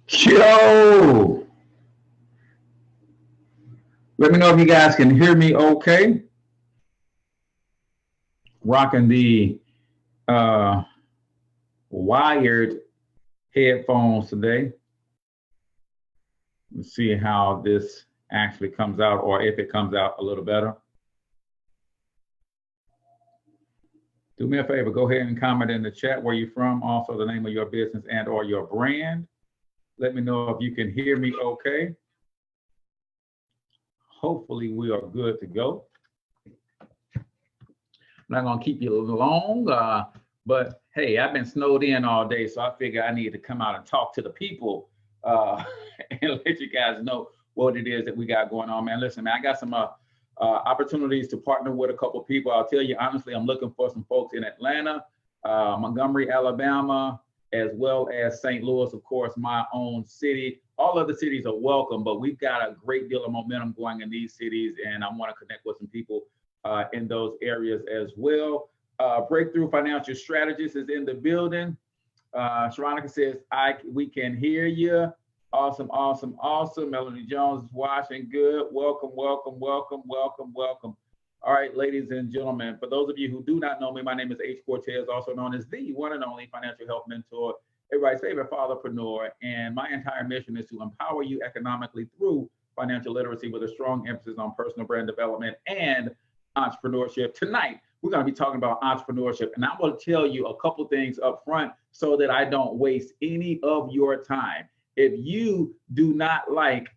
Yo, let me know if you guys can hear me okay. Rocking the uh, wired headphones today. Let's see how this actually comes out or if it comes out a little better. Do me a favor, go ahead and comment in the chat where you're from, also the name of your business and or your brand. Let me know if you can hear me okay. Hopefully we are good to go. I'm not gonna keep you long, but hey, I've been snowed in all day, so I figure I need to come out and talk to the people and let you guys know what it is that we got going on, man. Listen, man, I got some opportunities to partner with a couple of people. I'll tell you honestly, I'm looking for some folks in Atlanta, Montgomery, Alabama, as well as St. Louis, of course, my own city. All other cities are welcome, but we've got a great deal of momentum going in these cities, and I want to connect with some people in those areas as well. Breakthrough Financial Strategist is in the building. Sharonica says, we can hear you. Awesome, awesome, awesome. Melanie Jones is watching. Good. Welcome, welcome, welcome, welcome, welcome. All right, ladies and gentlemen, for those of you who do not know me, my name is H Cortez, also known as the one and only financial health mentor, everybody's favorite fatherpreneur. And my entire mission is to empower you economically through financial literacy with a strong emphasis on personal brand development and entrepreneurship. Tonight, we're going to be talking about entrepreneurship, and I'm going to tell you a couple things up front so that I don't waste any of your time. If you do not like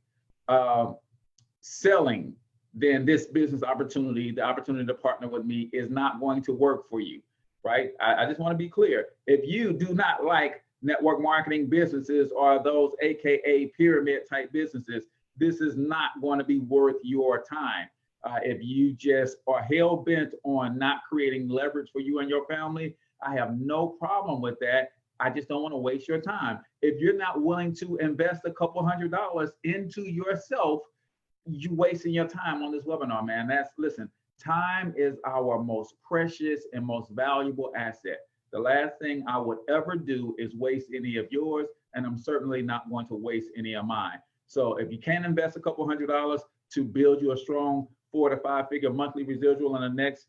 selling, then this business opportunity, the opportunity to partner with me, is not going to work for you, right? I just want to be clear. If you do not like network marketing businesses or those AKA pyramid type businesses, this is not going to be worth your time. If you just are hell bent on not creating leverage for you and your family, I have no problem with that. I just don't want to waste your time. If you're not willing to invest a couple $100s into yourself, you wasting your time on this webinar, man. Listen, time is our most precious and most valuable asset. The last thing I would ever do is waste any of yours, and I'm certainly not going to waste any of mine. So if you can invest a couple $100s to build you a strong 4 to 5 figure monthly residual in the next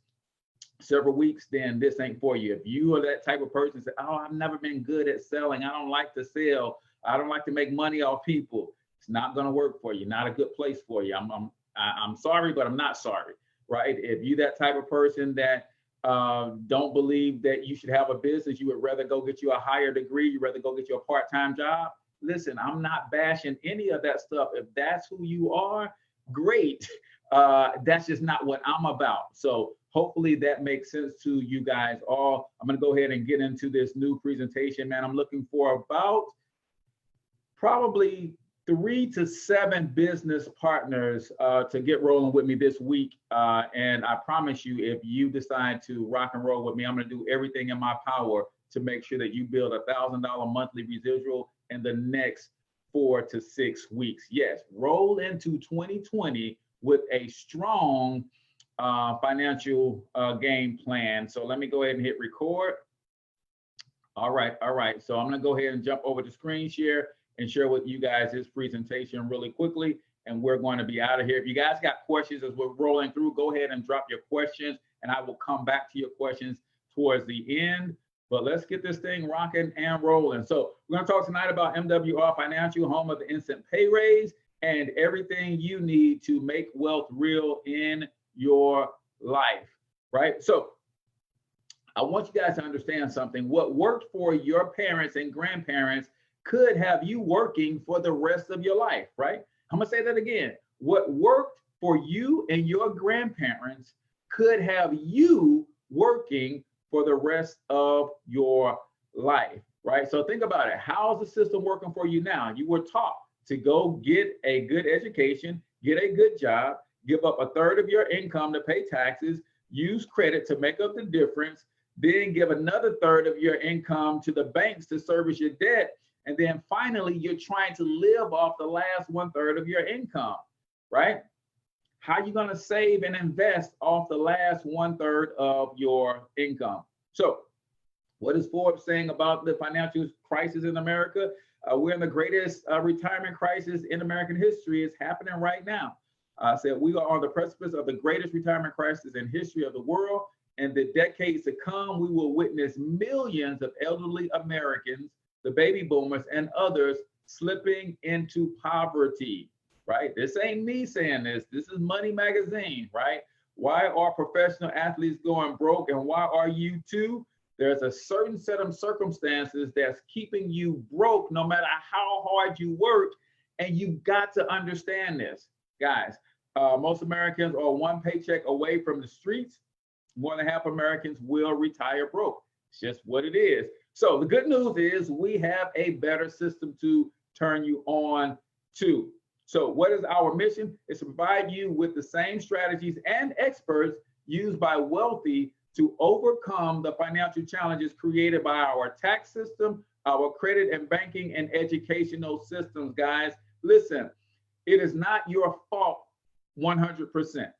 several weeks, then this ain't for you. If you are that type of person, say, oh, I've never been good at selling, I don't like to sell, I don't like to make money off people, it's not going to work for you. Not a good place for you. I'm sorry, but I'm not sorry, right? If you that type of person that don't believe that you should have a business, you would rather go get you a higher degree, you'd rather go get you a part-time job. Listen, I'm not bashing any of that stuff. If that's who you are, great. That's just not what I'm about. So hopefully that makes sense to you guys all. I'm going to go ahead and get into this new presentation, man. I'm looking for about probably 3 to 7 business partners to get rolling with me this week. And I promise you, if you decide to rock and roll with me, I'm going to do everything in my power to make sure that you build $1,000 monthly residual in the next 4 to 6 weeks. Yes, roll into 2020 with a strong financial game plan. So let me go ahead and hit record. All right. So I'm going to go ahead and jump over to screen share and share with you guys this presentation really quickly, and we're going to be out of here. If you guys got questions as we're rolling through, go ahead and drop your questions, and I will come back to your questions towards the end. But let's get this thing rocking and rolling. So we're going to talk tonight about MWR Financial, home of the instant pay raise, and everything you need to make wealth real in your life, right? So I want you guys to understand something. What worked for your parents and grandparents could have you working for the rest of your life, right? I'm gonna say that again. What worked for you and your grandparents could have you working for the rest of your life, right? So think about it. How's the system working for you now? You were taught to go get a good education, get a good job, give up 1/3 of your income to pay taxes, use credit to make up the difference, then give another 1/3 of your income to the banks to service your debt. And then finally, you're trying to live off the last 1/3 of your income, right? How are you going to save and invest off the last 1/3 of your income? So What is Forbes saying about the financial crisis in America? We're in the greatest retirement crisis in American history. It's happening right now. Said we are on the precipice of the greatest retirement crisis in history of the world. In the decades to come, we will witness millions of elderly Americans, the baby boomers, and others slipping into poverty, right? This ain't me saying this. This is Money Magazine, right? Why are professional athletes going broke, and why are you too? There's a certain set of circumstances that's keeping you broke no matter how hard you work, and you got to understand this, guys. Most Americans are one paycheck away from the streets. More than half Americans will retire broke. It's just what it is. So the good news is we have a better system to turn you on to. So what is our mission? It's to provide you with the same strategies and experts used by wealthy to overcome the financial challenges created by our tax system, our credit and banking and educational systems, guys. Listen, it is not your fault 100%.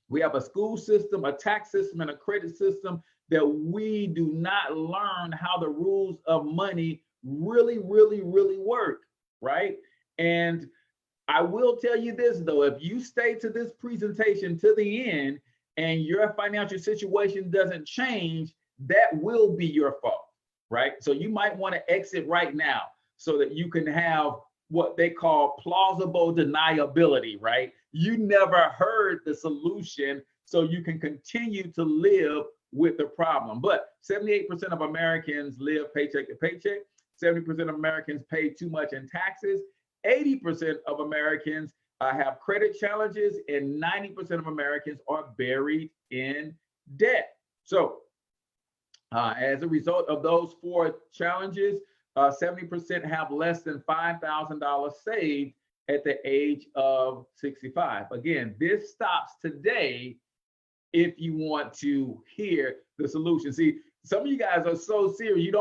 We have a school system, a tax system, and a credit system that we do not learn how the rules of money really work, right? And I will tell you this, though, if you stay to this presentation to the end and your financial situation doesn't change, that will be your fault, right? So you might want to exit right now so that you can have what they call plausible deniability, right? You never heard the solution, so you can continue to live with the problem. But 78% of Americans live paycheck to paycheck. 70% of Americans pay too much in taxes. 80% of Americans have credit challenges, and 90% of Americans are buried in debt. So as a result of those four challenges, 70% have less than $5,000 saved at the age of 65. Again, this stops today if you want to hear the solution. See, some of you guys are so serious. You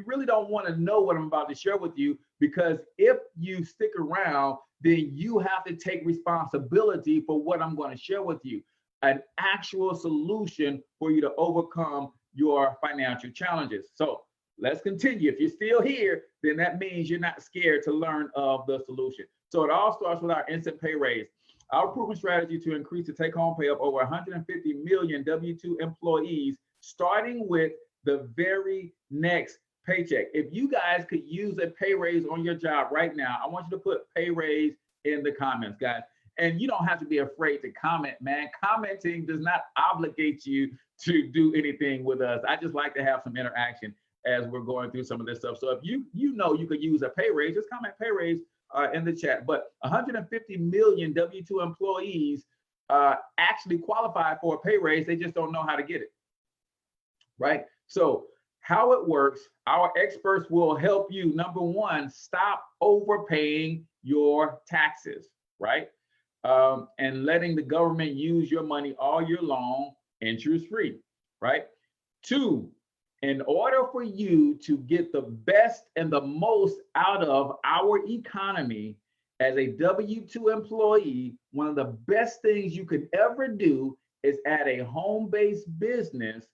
really don't want to know what I'm about to share with you, because if you stick around, then you have to take responsibility for what I'm going to share with you. An actual solution for you to overcome your financial challenges. So let's continue. If you're still here, then that means you're not scared to learn of the solution. So it all starts with our instant pay raise. Our proven strategy to increase the take-home pay of over 150 million W-2 employees, starting with the very next paycheck. If you guys could use a pay raise on your job right now, I want you to put pay raise in the comments, guys. And you don't have to be afraid to comment, man. Commenting does not obligate you to do anything with us. I just like to have some interaction as we're going through some of this stuff. So if you know you could use a pay raise, just comment pay raise in the chat. But 150 million W-2 employees actually qualify for a pay raise. They just don't know how to get it, right? So how it works, our experts will help you. Number one, stop overpaying your taxes, right? And letting the government use your money all year long, interest-free, right? Two, in order for you to get the best and the most out of our economy as a W-2 employee, one of the best things you could ever do is add a home-based business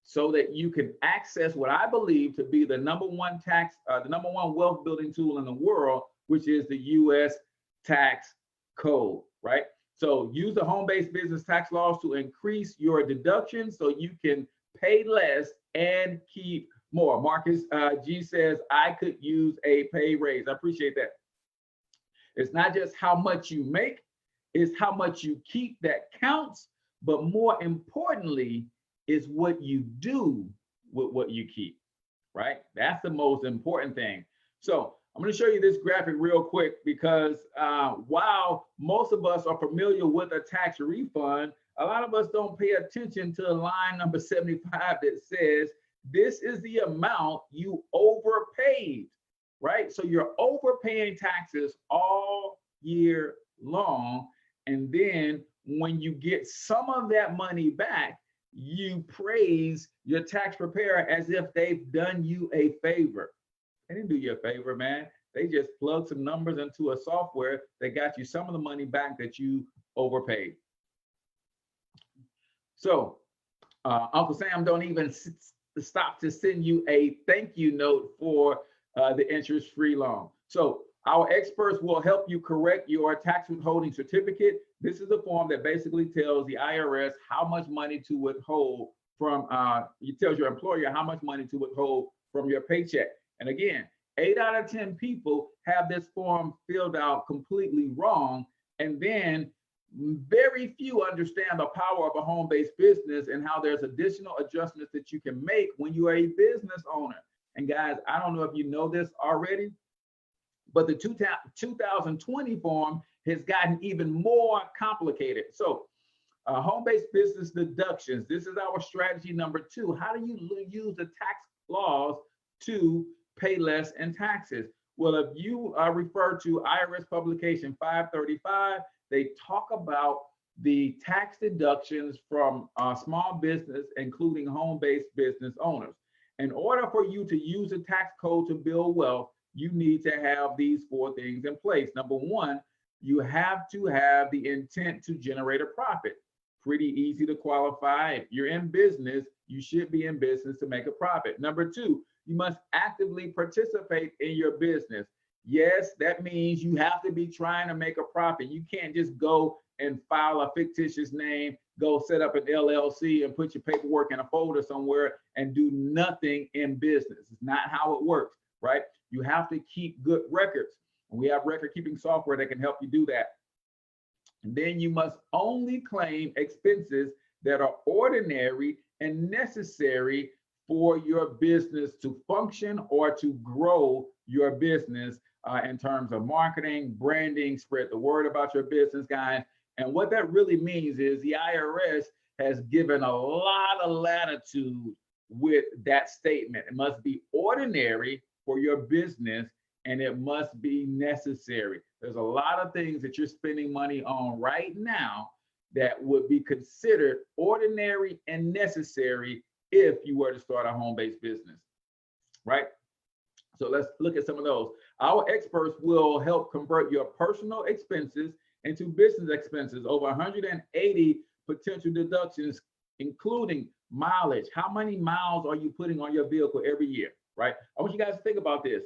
so that you can access what I believe to be the number one wealth building tool in the world, which is the U.S. tax code, right? So use the home-based business tax laws to increase your deductions so you can pay less and keep more. Marcus G says, I could use a pay raise. I appreciate that. It's not just how much you make, it's how much you keep that counts, but more importantly, is what you do with what you keep, right? That's the most important thing. So I'm going to show you this graphic real quick, because while most of us are familiar with a tax refund, a lot of us don't pay attention to line number 75 that says, this is the amount you overpaid, right? So you're overpaying taxes all year long. And then when you get some of that money back, you praise your tax preparer as if they've done you a favor. They didn't do you a favor, man. They just plugged some numbers into a software that got you some of the money back that you overpaid. So Uncle Sam don't even stop to send you a thank you note for the interest-free loan. So our experts will help you correct your tax withholding certificate. This is a form that basically tells the IRS how much money to withhold from, it tells your employer how much money to withhold from your paycheck. And again, 8 out of 10 people have this form filled out completely wrong. And then very few understand the power of a home-based business and how there's additional adjustments that you can make when you are a business owner. And guys, I don't know if you know this already, but the 2020 form has gotten even more complicated. So home-based business deductions, this is our strategy number 2. How do you use the tax laws to pay less in taxes? Well, if you refer to IRS publication 535, they talk about the tax deductions from small business, including home-based business owners. In order for you to use the tax code to build wealth, you need to have these 4 things in place. Number 1, you have to have the intent to generate a profit. Pretty easy to qualify. If you're in business, you should be in business to make a profit. Number 2, you must actively participate in your business. Yes, that means you have to be trying to make a profit. You can't just go and file a fictitious name, go set up an LLC and put your paperwork in a folder somewhere and do nothing in business. It's not how it works, right? You have to keep good records. And we have record keeping software that can help you do that. And then you must only claim expenses that are ordinary and necessary for your business to function or to grow your business in terms of marketing, branding, spread the word about your business, guys. And what that really means is the IRS has given a lot of latitude with that statement. It must be ordinary for your business and it must be necessary. There's a lot of things that you're spending money on right now that would be considered ordinary and necessary if you were to start a home-based business, right? So let's look at some of those. Our experts will help convert your personal expenses into business expenses. Over 180 potential deductions, including mileage. How many miles are you putting on your vehicle every year, right? I want you guys to think about this.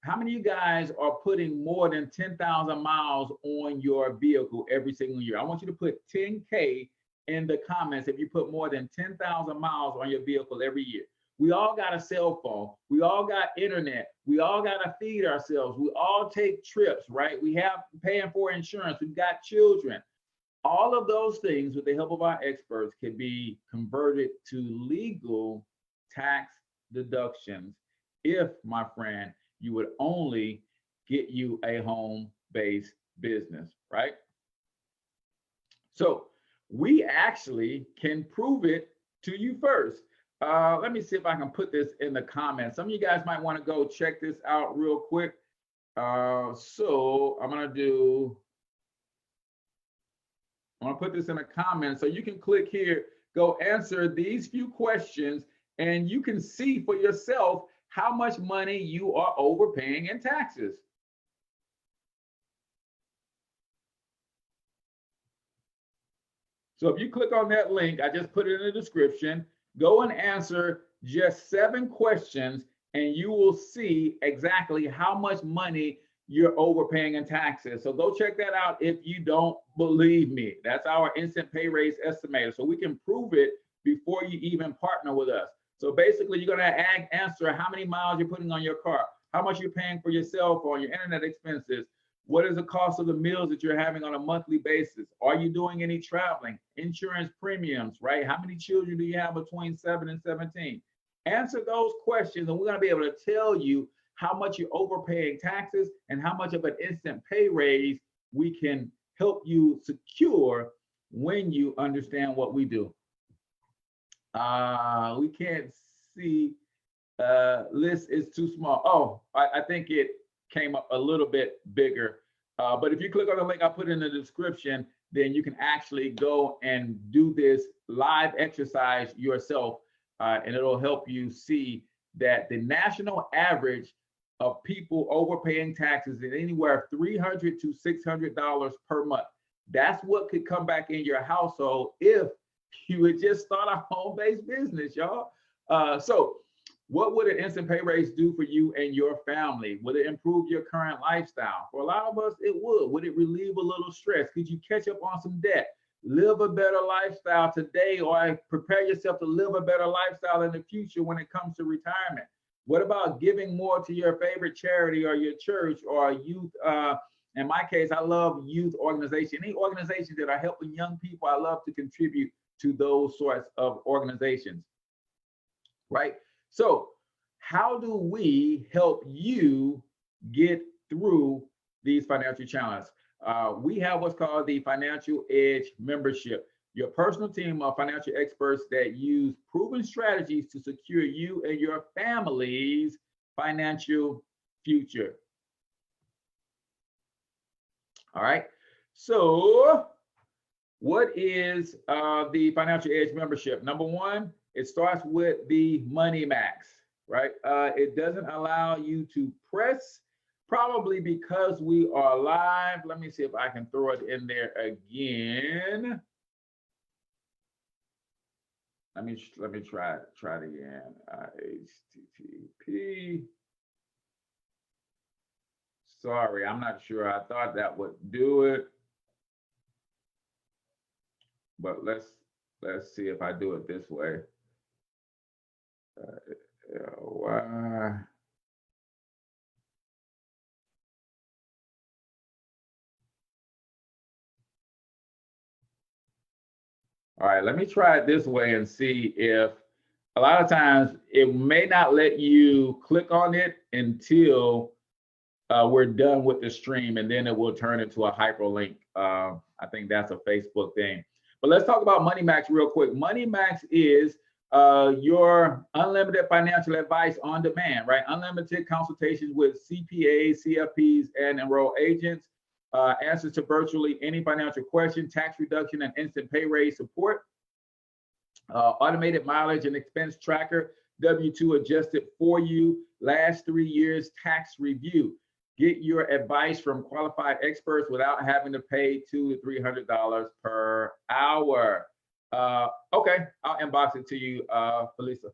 How many of you guys are putting more than 10,000 miles on your vehicle every single year? I want you to put 10K in the comments if you put more than 10,000 miles on your vehicle every year. We all got a cell phone. We all got internet. We all got to feed ourselves. We all take trips, right? We have paying for insurance. We've got children. All of those things, with the help of our experts, can be converted to legal tax deductions if, my friend, you would only get you a home-based business, right? So we actually can prove it to you first. Let me see if I can put this in the comments. Some of you guys might want to go check this out real quick. So I'm gonna put this in the comments so you can click here, go answer these few questions, and you can see for yourself how much money you are overpaying in taxes. So if you click on that link, I just put it in the description, go and answer just 7 questions and you will see exactly how much money you're overpaying in taxes. So go check that out if you don't believe me. That's our instant pay raise estimator. So we can prove it before you even partner with us. So basically you're gonna answer how many miles you're putting on your car, how much you're paying for your cell phone, your internet expenses, what is the cost of the meals that you're having on a monthly basis? Are you doing any traveling? Insurance premiums, right? How many children do you have between 7 and 17? Answer those questions and we're gonna be able to tell you how much you're overpaying taxes and how much of an instant pay raise we can help you secure when you understand what we do. We can't see, list is too small. Oh, I think it came up a little bit bigger. But if you click on the link I put in the description, then you can actually go and do this live exercise yourself, and it'll help you see that the national average of people overpaying taxes is anywhere $300 to $600 per month. That's what could come back in your household if you would just start a home-based business, y'all. So what would an instant pay raise do for you and your family? Would it improve your current lifestyle? For a lot of us, it would. Would it relieve a little stress? Could you catch up on some debt? Live a better lifestyle today, or prepare yourself to live a better lifestyle in the future when it comes to retirement? What about giving more to your favorite charity or your church or youth? In my case, I love youth organization. Any organizations that are helping young people, I love to contribute to those sorts of organizations, right? So how do we help you get through these financial challenges? We have what's called the Financial Edge membership, your personal team of financial experts that use proven strategies to secure you and your family's financial future. All right. So what is the Financial Edge membership? Number one, it starts with the MoneyMax, right? It doesn't allow you to press, probably because we are live. Let me see if I can throw it in there again. Let me try it again. HTTP. Sorry, I'm not sure. I thought that would do it, but let's see if I do it this way. Why? All right, let me try it this way and see if, a lot of times it may not let you click on it until we're done with the stream, and then it will turn into a hyperlink. I think that's a Facebook thing. But let's talk about MoneyMax real quick. MoneyMax is your unlimited financial advice on demand, right? Unlimited consultations with CPAs, CFPs, and enrolled agents. Answers to virtually any financial question, tax reduction, and instant pay raise support. Automated mileage and expense tracker, W-2 adjusted for you, last 3 years tax review. Get your advice from qualified experts without having to pay $200 to $300 per hour. Okay, I'll inbox it to you, Felisa.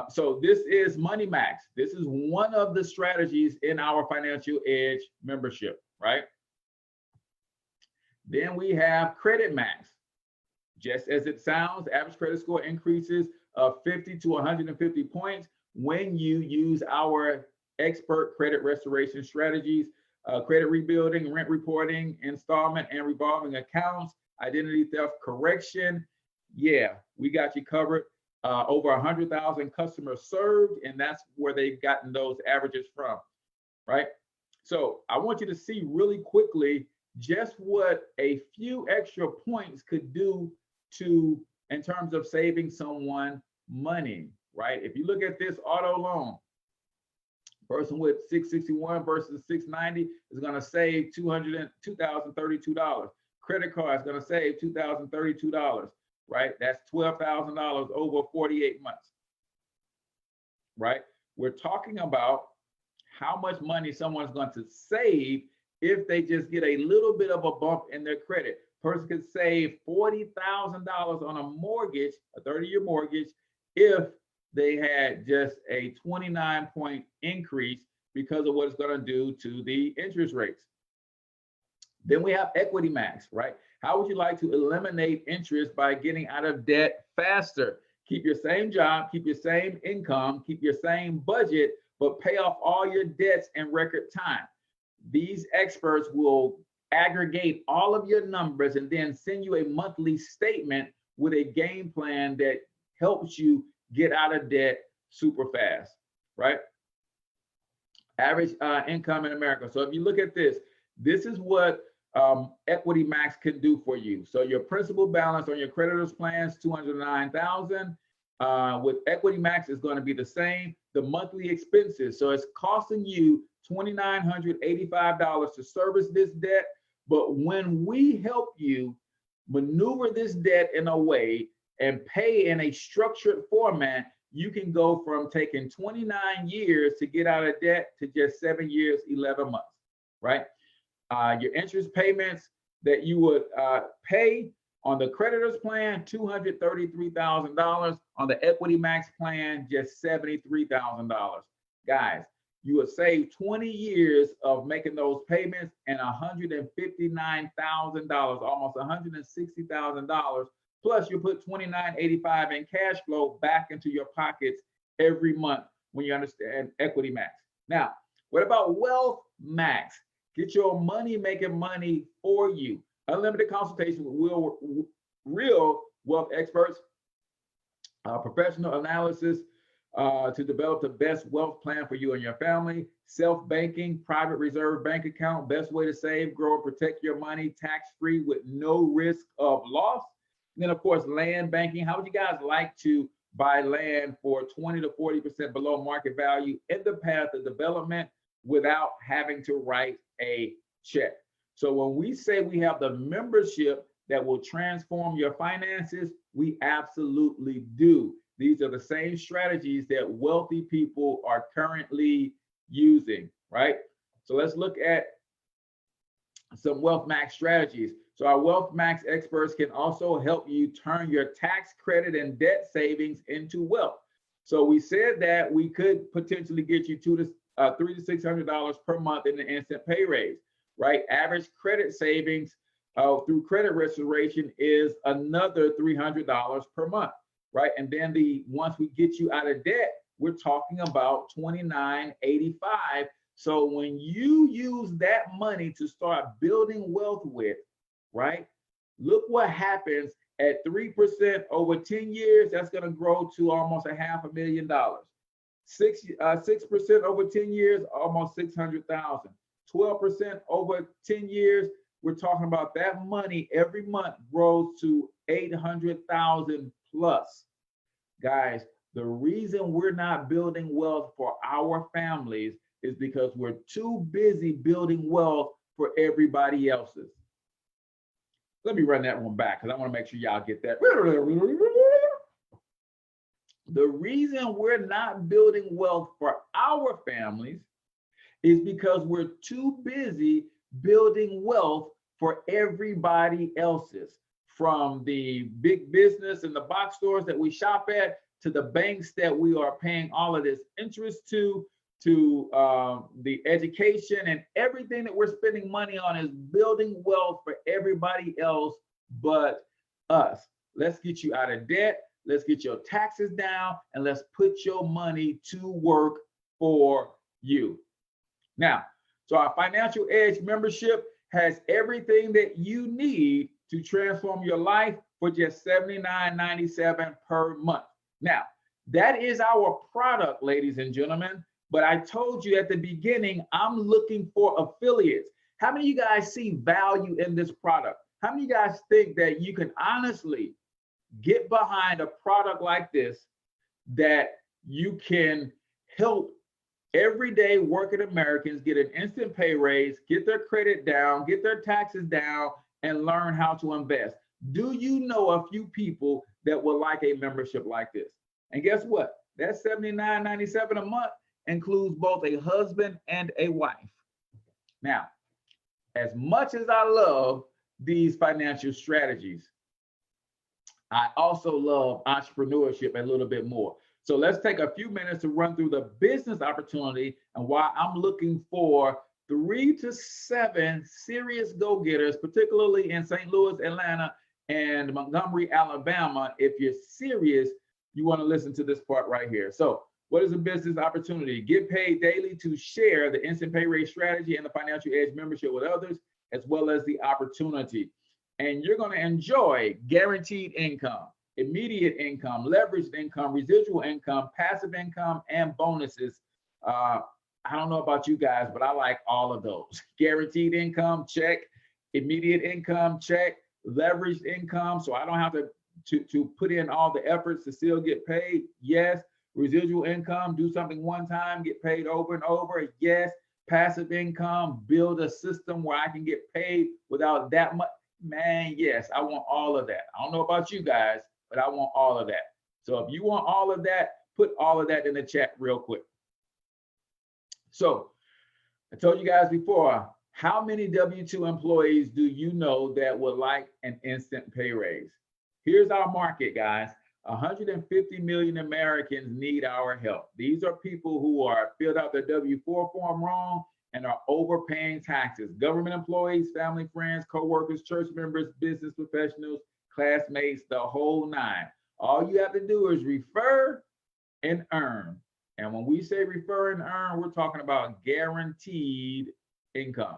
So this is MoneyMax. This is one of the strategies in our Financial Edge membership, right? Then we have Credit Max. Just as it sounds, average credit score increases of 50 to 150 points when you use our expert credit restoration strategies, credit rebuilding, rent reporting, installment and revolving accounts, identity theft correction. Yeah, we got you covered. Over 100,000 customers served, and that's where they've gotten those averages from, right? So I want you to see really quickly just what a few extra points could do in terms of saving someone money, right? If you look at this auto loan, person with 661 versus 690 is going to save $2,032. Credit card is going to save $2,032, right? That's $12,000 over 48 months, right? We're talking about how much money someone's going to save if they just get a little bit of a bump in their credit. Person could save $40,000 on a mortgage, a 30-year mortgage, if they had just a 29-point increase because of what it's going to do to the interest rates. Then we have Equity Max, right? How would you like to eliminate interest by getting out of debt faster? Keep your same job, keep your same income, keep your same budget, but pay off all your debts in record time. These experts will aggregate all of your numbers and then send you a monthly statement with a game plan that helps you get out of debt super fast, right? Average income in America. So if you look at this, this is what Equity Max can do for you. So your principal balance on your creditors plans, $209,000. With Equity Max is going to be the same. The monthly expenses, so it's costing you $2,985 to service this debt. But when we help you maneuver this debt in a way and pay in a structured format, you can go from taking 29 years to get out of debt to just 7 years, 11 months, right? Your interest payments that you would pay On the creditors plan, $233,000. On the equity max plan, just $73,000. Guys, you will save 20 years of making those payments and $159,000, almost $160,000. Plus, you put $29.85 in cash flow back into your pockets every month when you understand equity max. Now, what about wealth max? Get your money making money for you. Unlimited consultation with real wealth experts, professional analysis to develop the best wealth plan for you and your family, self-banking, private reserve bank account, best way to save, grow, and protect your money tax-free with no risk of loss. And then, of course, land banking. How would you guys like to buy land for 20 to 40% below market value in the path of development without having to write a check? So when we say we have the membership that will transform your finances, we absolutely do. These are the same strategies that wealthy people are currently using, right? So let's look at some Wealth Max strategies. So our Wealth Max experts can also help you turn your tax credit and debt savings into wealth. So we said that we could potentially get you $300 to $600 per month in the instant pay raise, right? Average credit savings through credit restoration is another $300 per month, right? And then once we get you out of debt, we're talking about $29.85. So when you use that money to start building wealth with, right? Look what happens at 3% over 10 years. That's going to grow to almost $500,000. 6% over 10 years, almost 600,000. 12% over 10 years, we're talking about that money every month grows to 800,000 plus. Guys, the reason we're not building wealth for our families is because we're too busy building wealth for everybody else's. Let me run that one back because I want to make sure y'all get that. The reason we're not building wealth for our families is because we're too busy building wealth for everybody else's, from the big business and the box stores that we shop at, to the banks that we are paying all of this interest to the education, and everything that we're spending money on is building wealth for everybody else but us. Let's get you out of debt. Let's get your taxes down, and let's put your money to work for you. Now, so our Financial Edge membership has everything that you need to transform your life for just $79.97 per month. Now, that is our product, ladies and gentlemen. But I told you at the beginning, I'm looking for affiliates. How many of you guys see value in this product? How many of you guys think that you can honestly get behind a product like this, that you can help everyday working Americans get an instant pay raise, get their credit down, get their taxes down, and learn how to invest? Do you know a few people that would like a membership like this? And guess what? That $79.97 a month includes both a husband and a wife. Now, as much as I love these financial strategies, I also love entrepreneurship a little bit more. So let's take a few minutes to run through the business opportunity and why I'm looking for 3 to 7 serious go-getters, particularly in St. Louis, Atlanta, and Montgomery, Alabama. If you're serious, you want to listen to this part right here. So what is a business opportunity? Get paid daily to share the instant pay raise strategy and the Financial Edge membership with others, as well as the opportunity. And you're going to enjoy guaranteed income, immediate income, leveraged income, residual income, passive income, and bonuses. I don't know about you guys, but I like all of those. Guaranteed income, check. Immediate income, check. Leveraged income, so I don't have to put in all the efforts to still get paid. Yes. Residual income, do something one time, get paid over and over. Yes. Passive income, build a system where I can get paid without that much. Man, yes, I want all of that. I don't know about you guys, but I want all of that. So if you want all of that, put all of that in the chat real quick. So I told you guys before, How many W-2 employees do you know that would like an instant pay raise? Here's our market, guys. 150 million Americans need our help. These are people who are filled out their W-4 form wrong and are overpaying taxes. Government employees, family, friends, co-workers, church members, business professionals, classmates, the whole nine. All you have to do is refer and earn. And when we say refer and earn, we're talking about guaranteed income.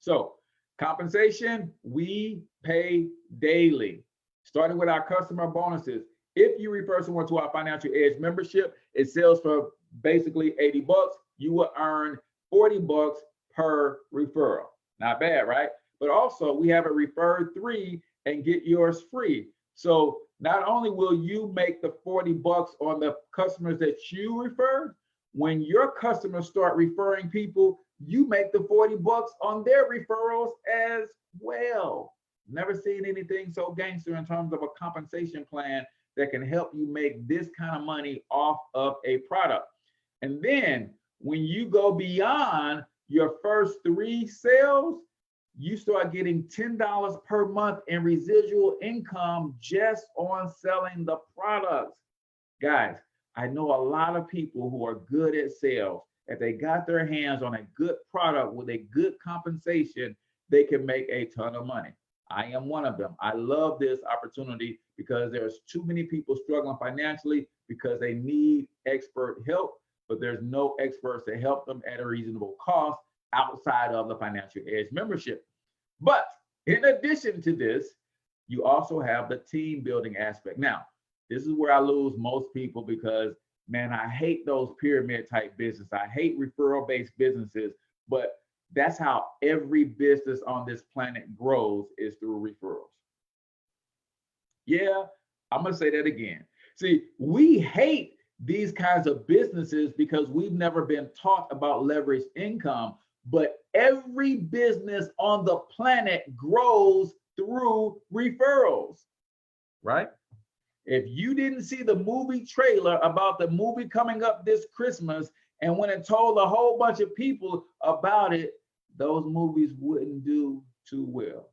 So compensation, we pay daily, starting with our customer bonuses. If you refer someone to our Financial Edge membership, it sells for basically 80 bucks. You will earn 40 bucks per referral. Not bad, right? But also we have a refer 3 and get yours free. So not only will you make the 40 bucks on the customers that you refer, when your customers start referring people, you make the 40 bucks on their referrals as well. Never seen anything so gangster in terms of a compensation plan that can help you make this kind of money off of a product. And then when you go beyond your first 3 sales, you start getting $10 per month in residual income just on selling the products. Guys, I know a lot of people who are good at sales. If they got their hands on a good product with a good compensation, they can make a ton of money. I am one of them. I love this opportunity because there's too many people struggling financially because they need expert help, but there's no experts to help them at a reasonable cost outside of the Financial Edge membership. But in addition to this, you also have the team building aspect. Now, this is where I lose most people because, man, I hate those pyramid type business. I hate referral based businesses, but that's how every business on this planet grows, is through referrals. Yeah, I'm gonna say that again. See, we hate these kinds of businesses because we've never been taught about leveraged income, but every business on the planet grows through referrals, right? If you didn't see the movie trailer about the movie coming up this Christmas and when it told a whole bunch of people about it, those movies wouldn't do too well.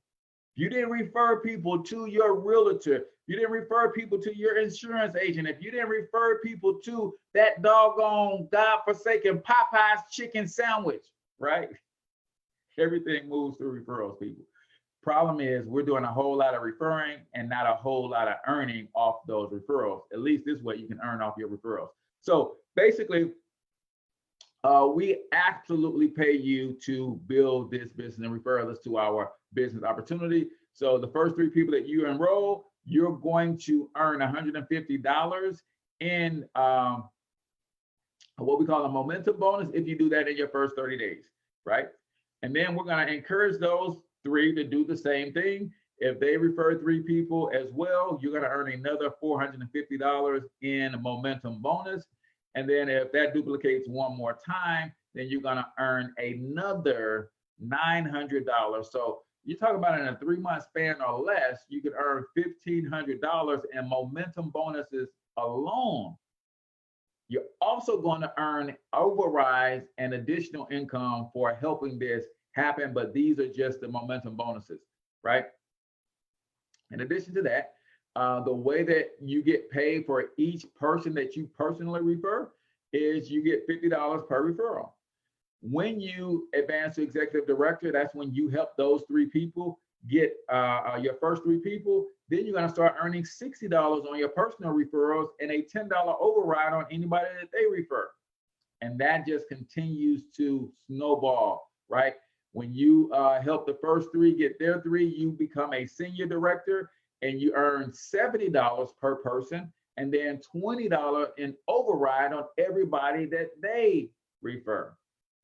If you didn't refer people to your realtor, you didn't refer people to your insurance agent, if you didn't refer people to that doggone godforsaken Popeye's chicken sandwich, right? Everything moves through referrals, people. Problem is we're doing a whole lot of referring and not a whole lot of earning off those referrals. At least this way you can earn off your referrals. So basically, we absolutely pay you to build this business and refer us to our business opportunity. So the first 3 people that you enroll, you're going to earn $150 in what we call a momentum bonus if you do that in your first 30 days, right? And then we're going to encourage those 3 to do the same thing. If they refer 3 people as well, you're going to earn another $450 in momentum bonus. And then if that duplicates one more time, then you're going to earn another $900. So you're talking about in a 3-month span or less, you can earn $1,500 in momentum bonuses alone. You're also going to earn overrides and additional income for helping this happen, but these are just the momentum bonuses, right? In addition to that, the way that you get paid for each person that you personally refer is you get $50 per referral. When you advance to executive director, that's when you help those 3 people get your first 3 people. Then you're going to start earning $60 on your personal referrals and a $10 override on anybody that they refer. And that just continues to snowball, right? When you help the first 3 get their 3, you become a senior director and you earn $70 per person and then $20 in override on everybody that they refer.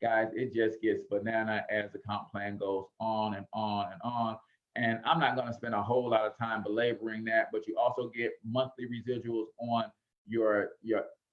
Guys, it just gets banana as the comp plan goes on and on and on. And I'm not going to spend a whole lot of time belaboring that, but you also get monthly residuals on your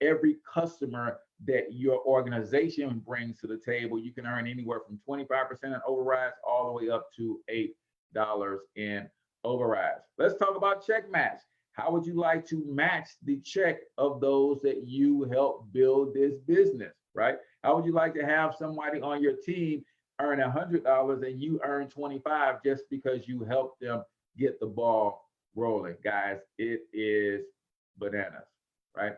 every customer that your organization brings to the table. You can earn anywhere from 25% in overrides all the way up to $8 in overrides. Let's talk about check match. How would you like to match the check of those that you help build this business, right? How would you like to have somebody on your team earn $100 and you earn 25 just because you helped them get the ball rolling. Guys, it is bananas, right?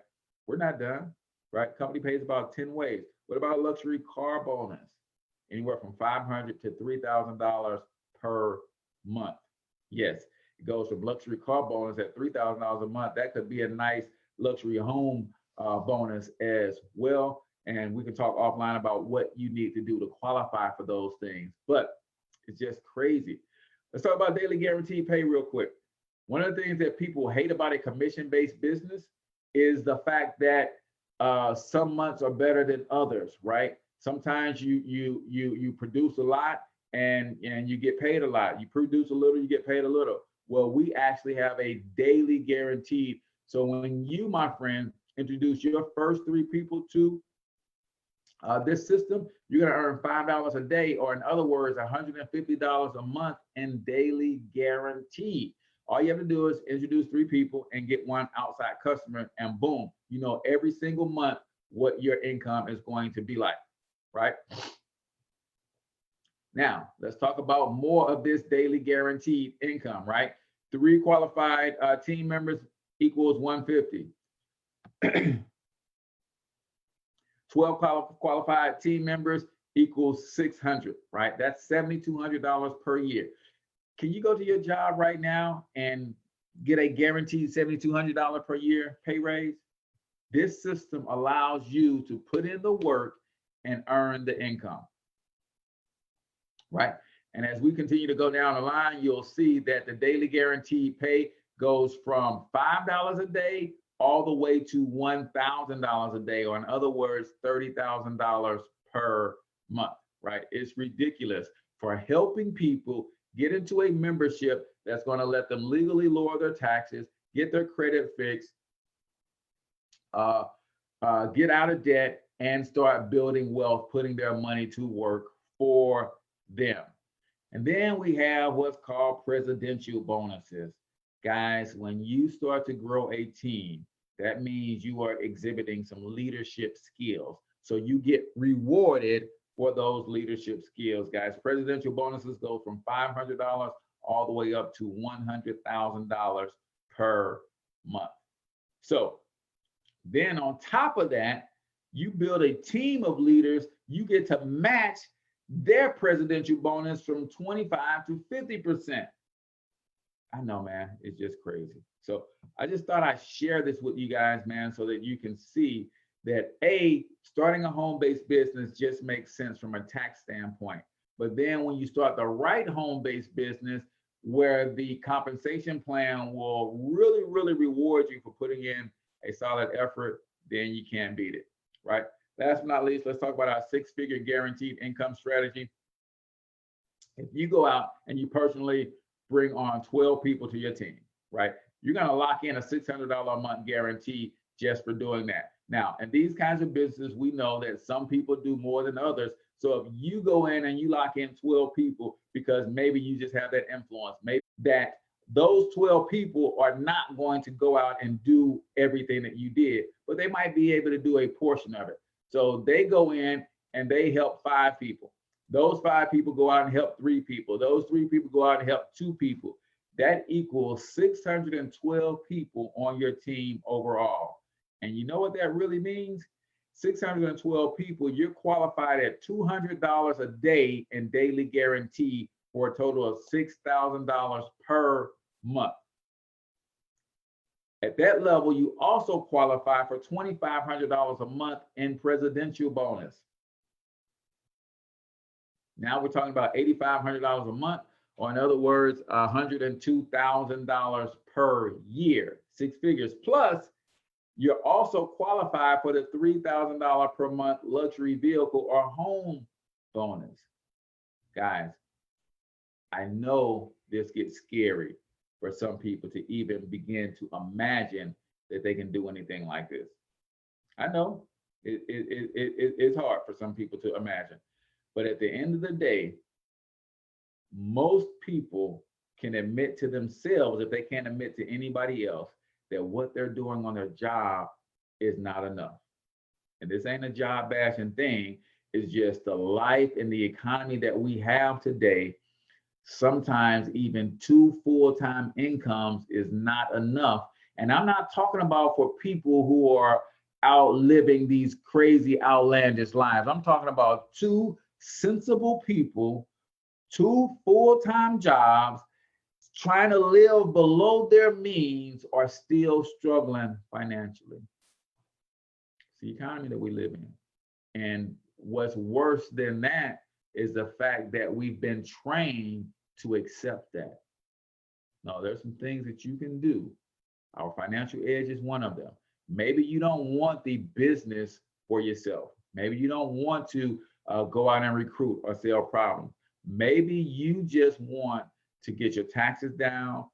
We're not done, right? Company pays about 10 ways. What about luxury car bonus? Anywhere from $500 to $3,000 per month. Yes, it goes from luxury car bonus at $3,000 a month. That could be a nice luxury home bonus as well. And we can talk offline about what you need to do to qualify for those things. But it's just crazy. Let's talk about daily guaranteed pay real quick. One of the things that people hate about a commission-based business is the fact that some months are better than others, right? Sometimes you produce a lot and you get paid a lot. You produce a little, you get paid a little. Well, we actually have a daily guaranteed. So when you, my friend, introduce your first 3 people to this system, you're going to earn $5 a day, or in other words, $150 a month in daily guaranteed. All you have to do is introduce 3 people and get 1 outside customer, and boom, you know every single month what your income is going to be like, right? Now, let's talk about more of this daily guaranteed income, right? 3 qualified team members equals 150. 12 qualified team members equals 600, right? That's $7,200 per year. Can you go to your job right now and get a guaranteed $7,200 per year pay raise? This system allows you to put in the work and earn the income, right? And as we continue to go down the line, you'll see that the daily guaranteed pay goes from $5 a day all the way to $1,000 a day, or in other words, $30,000 per month, right? It's ridiculous for helping people get into a membership that's going to let them legally lower their taxes, get their credit fixed, get out of debt, and start building wealth, putting their money to work for them. And then we have what's called presidential bonuses. Guys, when you start to grow a team, that means you are exhibiting some leadership skills. So you get rewarded for those leadership skills, guys. Presidential bonuses go from $500 all the way up to $100,000 per month. So then on top of that, you build a team of leaders. You get to match their presidential bonus from 25 to 50%. I know, man, it's just crazy. So I just thought I'd share this with you guys, man, so that you can see that starting a home-based business just makes sense from a tax standpoint. But then when you start the right home-based business, where the compensation plan will really, really reward you for putting in a solid effort, then you can't beat it, right? Last but not least, let's talk about our 6-figure guaranteed income strategy. If you go out and you personally bring on 12 people to your team, right? You're going to lock in a $600 a month guarantee just for doing that. Now, in these kinds of businesses, we know that some people do more than others. So if you go in and you lock in 12 people because maybe you just have that influence, maybe that those 12 people are not going to go out and do everything that you did, but they might be able to do a portion of it. So they go in and they help 5 people. Those 5 people go out and help 3 people. Those 3 people go out and help 2 people. That equals 612 people on your team overall. And you know what that really means? 612 people, you're qualified at $200 a day in daily guarantee for a total of $6,000 per month. At that level, you also qualify for $2,500 a month in presidential bonus. Now we're talking about $8,500 a month, or in other words, $102,000 per year, 6 figures. Plus, you're also qualified for the $3,000 per month luxury vehicle or home bonus. Guys, I know this gets scary for some people to even begin to imagine that they can do anything like this. I know it's hard for some people to imagine. But at the end of the day, most people can admit to themselves, if they can't admit to anybody else, that what they're doing on their job is not enough. And this ain't a job bashing thing. is just the life and the economy that we have today. Sometimes even 2 full-time incomes is not enough. And I'm not talking about for people who are out living these crazy, outlandish lives. I'm talking about 2 sensible people, 2 full-time jobs, trying to live below their means are still struggling financially. It's the economy that we live in. And what's worse than that is the fact that we've been trained to accept that. Now, there's some things that you can do. Our financial edge is one of them. Maybe you don't want the business for yourself. Maybe you don't want to go out and recruit or sell problems. Maybe you just want to get your taxes down,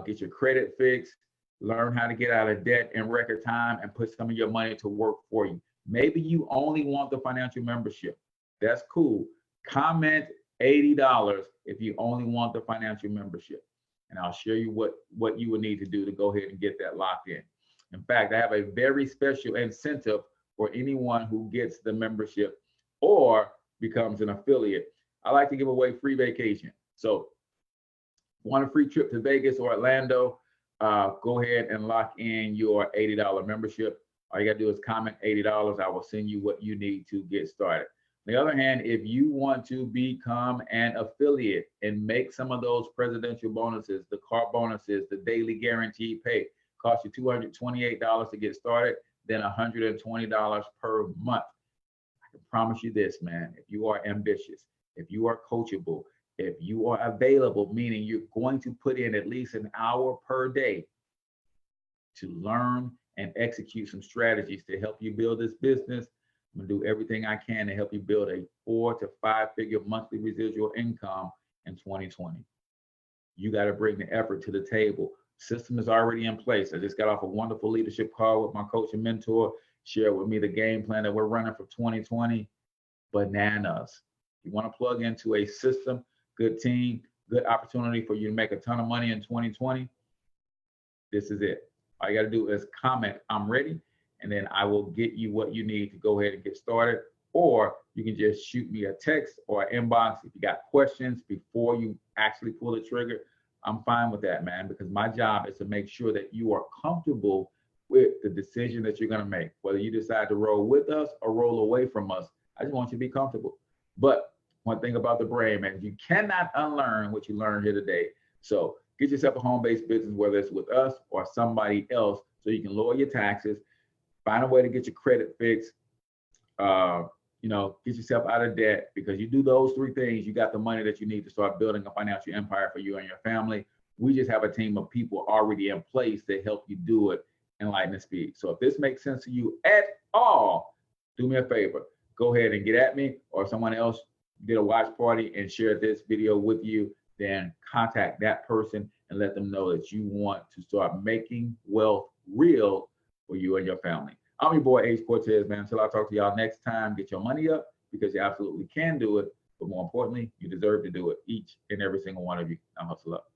get your credit fixed, learn how to get out of debt in record time and put some of your money to work for you. Maybe you only want the financial membership. That's cool. Comment $80 if you only want the financial membership. And I'll show you what you would need to do to go ahead and get that locked in. In fact, I have a very special incentive for anyone who gets the membership or becomes an affiliate. I like to give away free vacation. So want a free trip to Vegas or Orlando, go ahead and lock in your $80 membership. All you gotta do is comment $80. I will send you what you need to get started. On the other hand, if you want to become an affiliate and make some of those presidential bonuses, the car bonuses, the daily guaranteed pay, cost you $228 to get started, then $120 per month. I can promise you this, man, if you are ambitious, if you are coachable, if you are available, meaning you're going to put in at least an hour per day to learn and execute some strategies to help you build this business, I'm gonna do everything I can to help you build a 4 to 5 figure monthly residual income in 2020. You got to bring the effort to the table. System is already in place. I just got off a wonderful leadership call with my coach and mentor, shared with me the game plan that we're running for 2020. Bananas. You want to plug into a system, good team, good opportunity for you to make a ton of money in 2020. This is it. All you got to do is comment, I'm ready, and then I will get you what you need to go ahead and get started. Or you can just shoot me a text or an inbox if you got questions before you actually pull the trigger. I'm fine with that, man, because my job is to make sure that you are comfortable with the decision that you're going to make, whether you decide to roll with us or roll away from us. I just want you to be comfortable. But one thing about the brain, man, you cannot unlearn what you learned here today. So get yourself a home-based business, whether it's with us or somebody else, so you can lower your taxes, find a way to get your credit fixed, get yourself out of debt, because you do those 3 things, you got the money that you need to start building a financial empire for you and your family. We just have a team of people already in place to help you do it in lightning speed. So if this makes sense to you at all, do me a favor, go ahead and get at me, or if someone else did a watch party and shared this video with you, then contact that person and let them know that you want to start making wealth real for you and your family. I'm your boy, H Cortez, man. Until I talk to y'all next time, get your money up, because you absolutely can do it. But more importantly, you deserve to do it, each and every single one of you. Now hustle up.